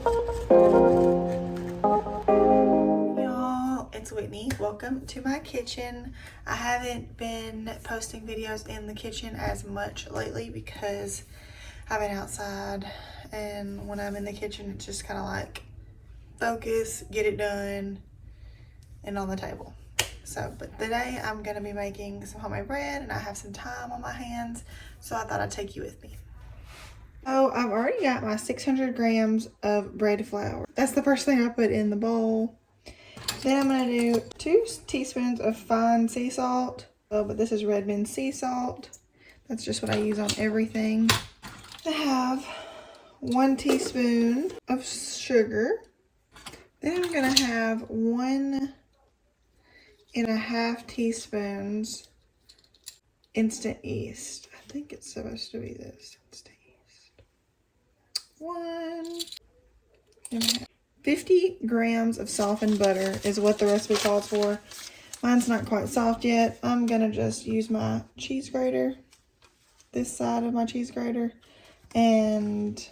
Y'all, it's Whitney. Welcome to my kitchen. I haven't been posting videos in the kitchen as much lately because I've been outside, and when I'm in the kitchen it's just kind of like focus, get it done, and on the table. So, but today I'm gonna be making some homemade bread and I have some time on my hands, so I thought I'd take you with me. So I've already got my 600 grams of bread flour. That's the first thing I put in the bowl. Then I'm gonna do 2 teaspoons of fine sea salt. Oh, but this is Red Bin sea salt. That's just what I use on everything. I have 1 teaspoon of sugar. Then I'm gonna have 1.5 teaspoons instant yeast. I think it's supposed to be this. Instant yeast. 1.5. 50 grams of softened butter is what the recipe calls for. Mine's not quite soft yet. I'm gonna just use my cheese grater, this side of my cheese grater, and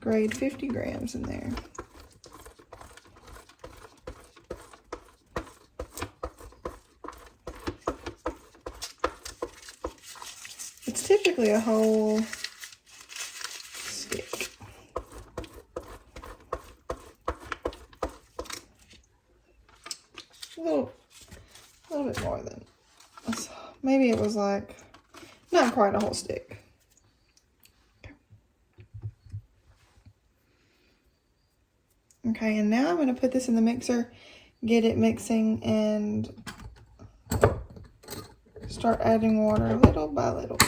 grate 50 grams in there. It's typically a whole stick. A little bit more than, maybe it was like, not quite a whole stick. Okay, and now I'm going to put this in the mixer, get it mixing, and start adding water little by little.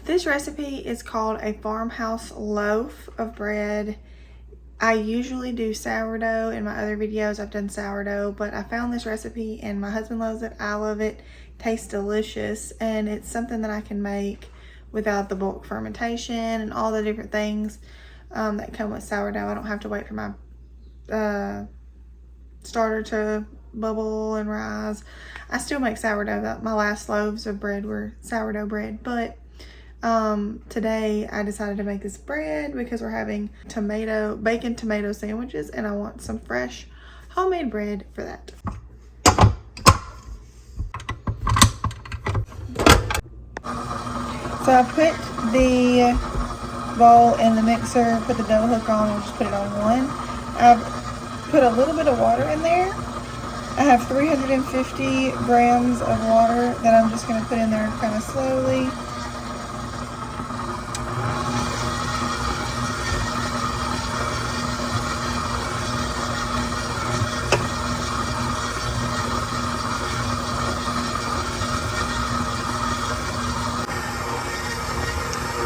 This recipe is called a Farmhouse loaf of bread. I usually do sourdough. In my other videos I've done sourdough, but I found this recipe and my husband loves it. I love it. Tastes delicious, and it's something that I can make without the bulk fermentation and all the different things that come with sourdough. I don't have to wait for my starter to bubble and rise. I still make sourdough. My last loaves of bread were sourdough bread, but today I decided to make this bread because we're having bacon tomato sandwiches, and I want some fresh homemade bread for that. So I put the bowl in the mixer, put the dough hook on, and just put it on one. I've put a little bit of water in there. I have 350 grams of water that I'm just going to put in there kind of slowly.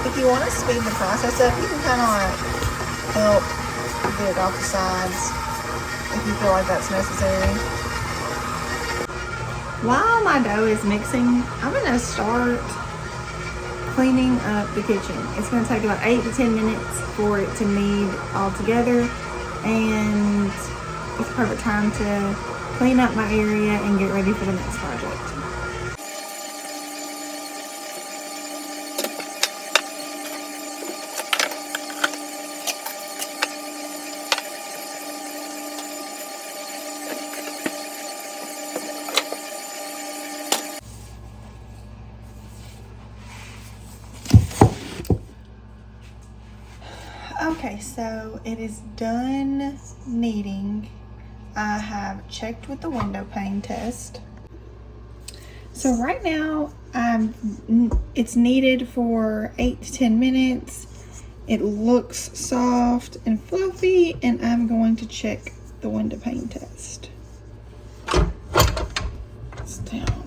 If you want to speed the process up, you can kind of like help get it off the sides if you feel like that's necessary. While my dough is mixing, I'm going to start cleaning up the kitchen. It's going to take about 8 to 10 minutes for it to knead all together, and it's the perfect time to clean up my area and get ready for the next project. Okay, so it is done kneading. I have checked with the window pane test. So right now, it's kneaded for 8 to 10 minutes. It looks soft and fluffy, and I'm going to check the window pane test. It's down.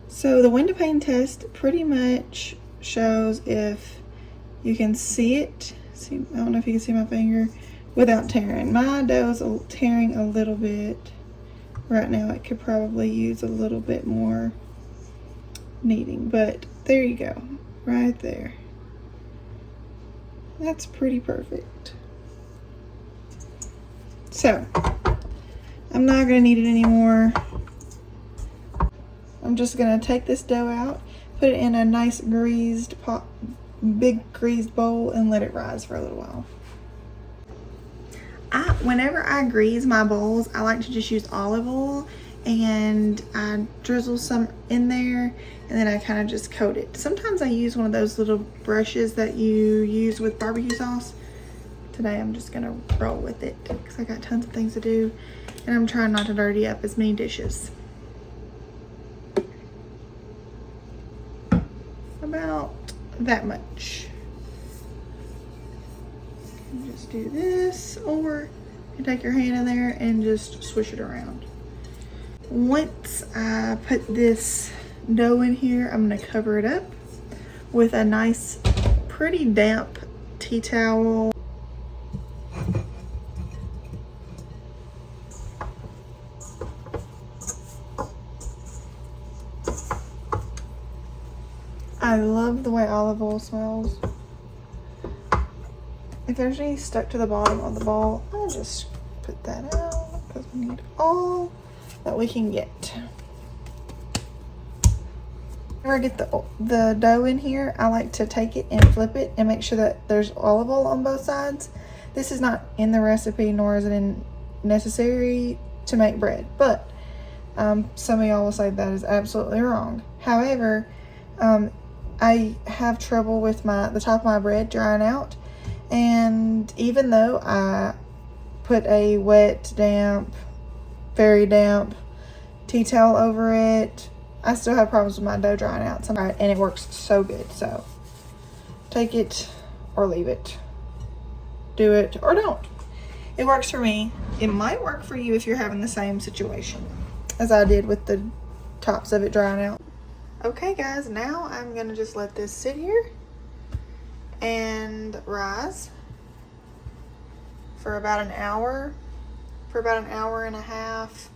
So the window pane test pretty much shows if you can see it. See, I don't know if you can see my finger without tearing. My dough's tearing a little bit right now. It could probably use a little bit more kneading, but there you go, right there. That's pretty perfect. So, I'm not gonna need it anymore. I'm just gonna take this dough out, put it in a nice greased pot, big greased bowl, and let it rise for a little while. Whenever I grease my bowls, I like to just use olive oil, and I drizzle some in there, and then I kind of just coat it. Sometimes I use one of those little brushes that you use with barbecue sauce. Today I'm just gonna roll with it because I got tons of things to do, and I'm trying not to dirty up as many dishes. About that much. You just do this, or you take your hand in there and just swish it around. Once I put this dough in here, I'm gonna cover it up with a nice, pretty damp tea towel. I love the way olive oil smells. If there's any stuck to the bottom of the bowl, I'll just put that out because we need all that we can get. Whenever I get the dough in here, I like to take it and flip it and make sure that there's olive oil on both sides. This is not in the recipe, nor is it necessary to make bread, but some of y'all will say that is absolutely wrong. However, I have trouble with the top of my bread drying out, and even though I put a wet, damp, very damp tea towel over it, I still have problems with my dough drying out sometimes, and it works so good. So take it or leave it, do it or don't. It works for me. It might work for you if you're having the same situation as I did with the tops of it drying out. Okay guys, now I'm gonna just let this sit here and rise for about an hour, and a half.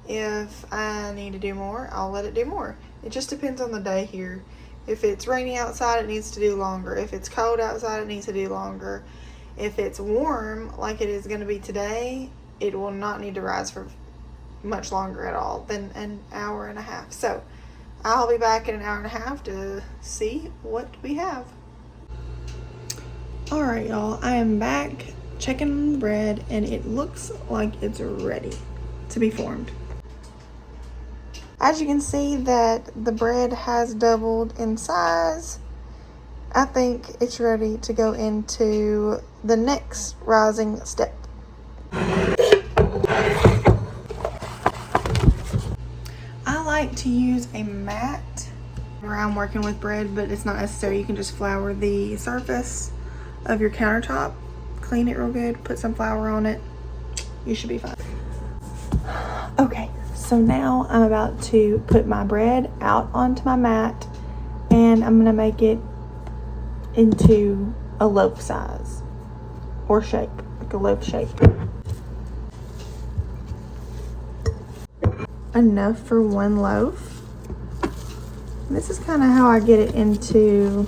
If I need to do more, I'll let it do more. It just depends on the day here. If it's rainy outside, it needs to do longer. If it's cold outside, it needs to do longer. If it's warm, like it is gonna be today, it will not need to rise for much longer at all than an hour and a half. So I'll be back in an hour and a half to see what we have. All right, y'all, I am back checking the bread, and it looks like it's ready to be formed. As you can see that the bread has doubled in size. I think it's ready to go into the next rising step. I like to use a mat where I'm working with bread, but it's not necessary. You can just flour the surface of your countertop, clean it real good, put some flour on it. You should be fine. Okay, so now I'm about to put my bread out onto my mat, and I'm gonna make it into a loaf size or shape, like a loaf shape. Enough for one loaf. This is kind of how I get it into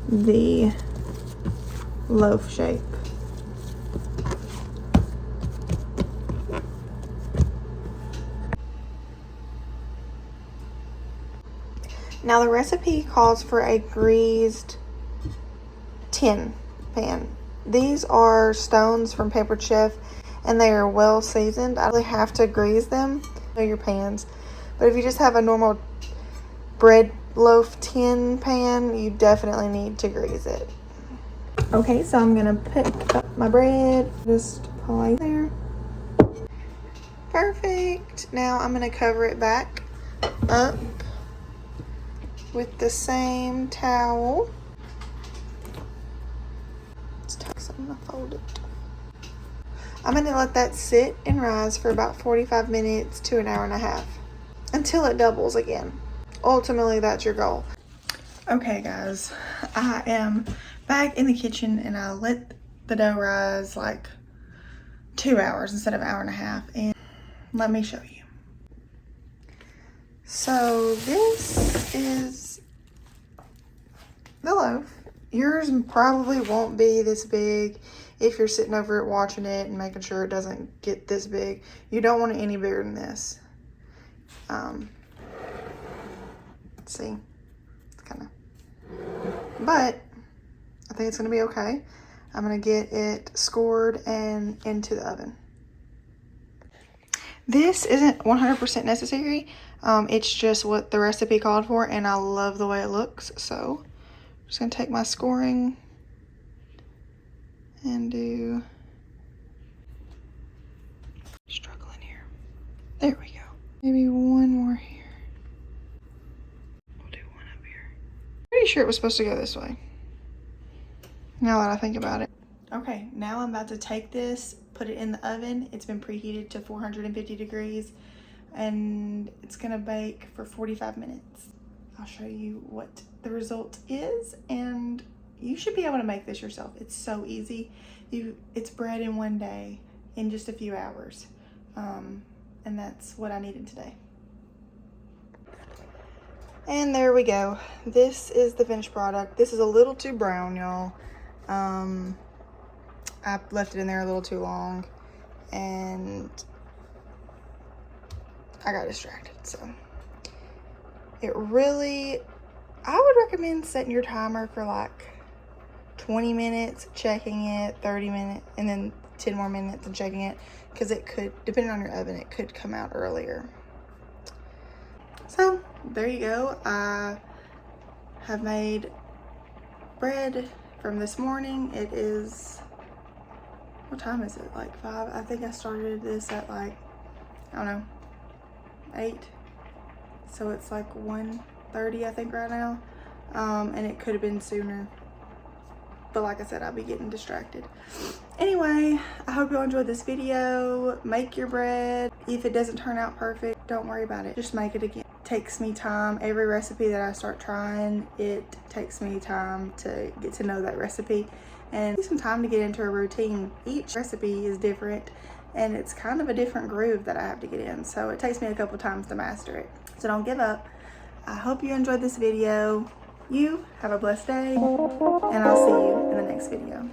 the loaf shape. Now the recipe calls for a greased tin pan. These are stones from Paper Chef, and they are well seasoned. I really have to grease them. Know your pans, but if you just have a normal bread loaf tin pan, you definitely need to grease it. Okay, so I'm gonna pick up my bread, just place there. Perfect. Now I'm gonna cover it back up with the same towel. Let's take some and fold it. I'm gonna let that sit and rise for about 45 minutes to an hour and a half until it doubles again. Ultimately, that's your goal. Okay guys, I am back in the kitchen, and I let the dough rise like 2 hours instead of an hour and a half, and let me show you. So this is the loaf. Yours probably won't be this big if you're sitting over it watching it and making sure it doesn't get this big. You don't want it any bigger than this. See, it's kind of, but I think it's gonna be okay. I'm gonna get it scored and into the oven. This isn't 100% necessary. It's just what the recipe called for, and I love the way it looks. So I'm just gonna take my scoring and do, struggling here. There we go. Maybe one more here. We'll do one up here. Pretty sure it was supposed to go this way, now that I think about it. Okay, now I'm about to take this, put it in the oven. It's been preheated to 450 degrees, and it's gonna bake for 45 minutes. I'll show you what the result is, and you should be able to make this yourself. It's so easy. It's bread in one day, in just a few hours. And that's what I needed today. And there we go. This is the finished product. This is a little too brown, y'all. I left it in there a little too long, and I got distracted. So it really, I would recommend setting your timer for like 20 minutes, checking it, 30 minutes, and then 10 more minutes and checking it, because it could, depending on your oven, it could come out earlier. So there you go. I have made bread from this morning. It is, what time is it? Like 5. I think I started this at like, I don't know, 8. So it's like 1:30, I think, right now. And it could have been sooner, but like I said, I'll be getting distracted. Anyway, I hope you enjoyed this video. Make your bread. If it doesn't turn out perfect, don't worry about it. Just make it again. It takes me time. Every recipe that I start trying, it takes me time to get to know that recipe and some time to get into a routine. Each recipe is different, and it's kind of a different groove that I have to get in. So it takes me a couple times to master it. So don't give up. I hope you enjoyed this video. You have a blessed day, and I'll see you in the next video.